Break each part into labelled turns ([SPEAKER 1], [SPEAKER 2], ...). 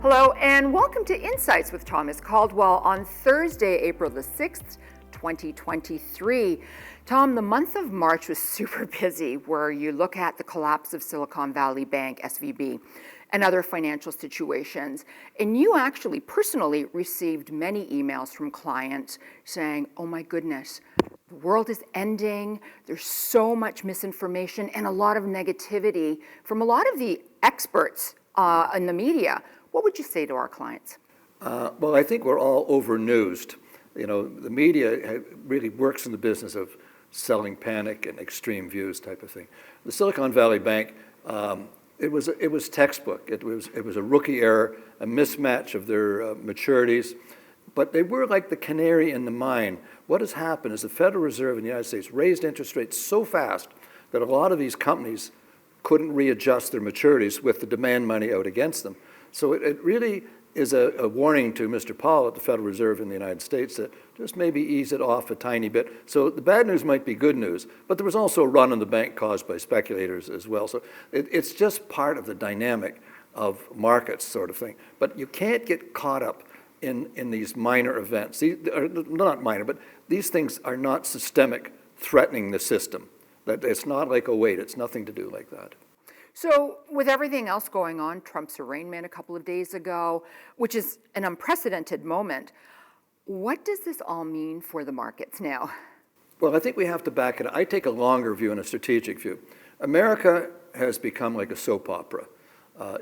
[SPEAKER 1] Hello and welcome to Insights with Thomas Caldwell on Thursday, April the 6th, 2023. Tom, the month of March was super busy where you look at the collapse of Silicon Valley Bank, SVB, and other financial situations. And you actually personally received many emails from clients saying, oh my goodness, the world is ending, there's so much misinformation and a lot of negativity from a lot of the experts in the media. What would you say to our clients?
[SPEAKER 2] Well, I think we're all over-newsed. You know, the media really works in the business of selling panic and extreme views type of thing. The Silicon Valley Bank, it was textbook. It was a rookie error, a mismatch of their maturities, but they were like the canary in the mine. What has happened is the Federal Reserve in the United States raised interest rates so fast that a lot of these companies couldn't readjust their maturities with the demand money out against them. So it really is a warning to Mr. Powell at the Federal Reserve in the United States that just maybe ease it off a tiny bit. So the bad news might be good news, but there was also a run on the bank caused by speculators as well. So it's just part of the dynamic of markets sort of thing. But you can't get caught up in these minor events. These are not minor, but these things are not systemic, threatening the system. That it's not like, oh wait, it's nothing to do like that.
[SPEAKER 1] So with everything else going on, Trump's arraignment a couple of days ago, which is an unprecedented moment, what does this all mean for the markets now?
[SPEAKER 2] Well, I think we have to back it up. I take a longer view and a strategic view. America has become like a soap opera.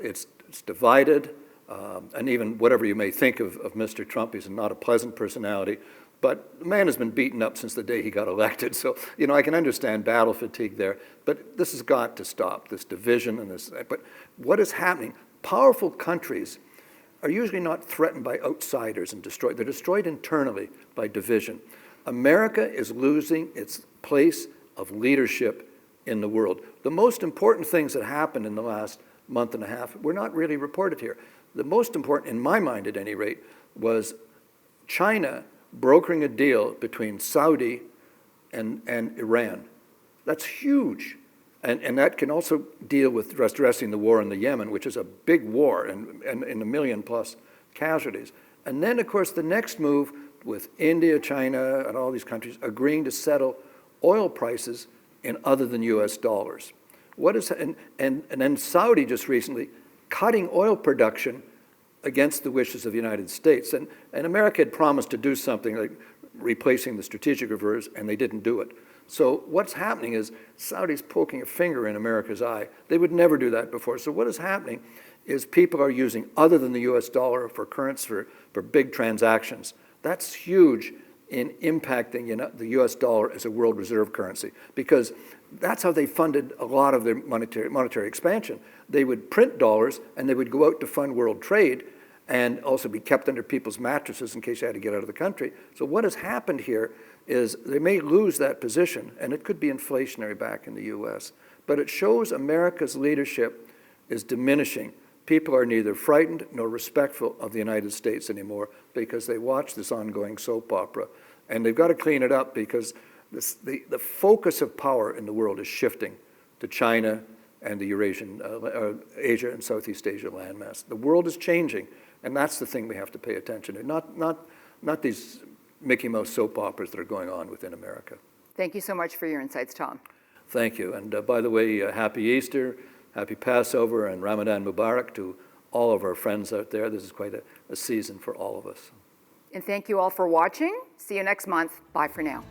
[SPEAKER 2] It's divided, and even whatever you may think of Mr. Trump, he's not a pleasant personality. But the man has been beaten up since the day he got elected. So, you know, I can understand battle fatigue there. But this has got to stop, this division and this. But what is happening? Powerful countries are usually not threatened by outsiders and destroyed. They're destroyed internally by division. America is losing its place of leadership in the world. The most important things that happened in the last month and a half were not really reported here. The most important, in my mind at any rate, was China brokering a deal between Saudi and Iran. That's huge. And that can also deal with addressing the war in the Yemen, which is a big war and a million plus casualties. And then, of course, the next move with India, China, and all these countries agreeing to settle oil prices in other than US dollars. And then Saudi just recently cutting oil production against the wishes of the United States. And America had promised to do something like replacing the strategic reserves, and they didn't do it. So what's happening is Saudi's poking a finger in America's eye. They would never do that before. So what is happening is people are using other than the US dollar for currency for big transactions. That's huge in impacting the US dollar as a world reserve currency, because that's how they funded a lot of their monetary expansion. They would print dollars and they would go out to fund world trade and also be kept under people's mattresses in case they had to get out of the country. So what has happened here is they may lose that position, and it could be inflationary back in the US, but it shows America's leadership is diminishing. People are neither frightened nor respectful of the United States anymore because they watch this ongoing soap opera. And they've got to clean it up because the focus of power in the world is shifting to China and the Asia and Southeast Asia landmass. The world is changing, and that's the thing we have to pay attention to, not these Mickey Mouse soap operas that are going on within America.
[SPEAKER 1] Thank you so much for your insights, Tom.
[SPEAKER 2] Thank you. And by the way, happy Easter, happy Passover, and Ramadan Mubarak to all of our friends out there. This is quite a season for all of us.
[SPEAKER 1] And thank you all for watching. See you next month. Bye for now.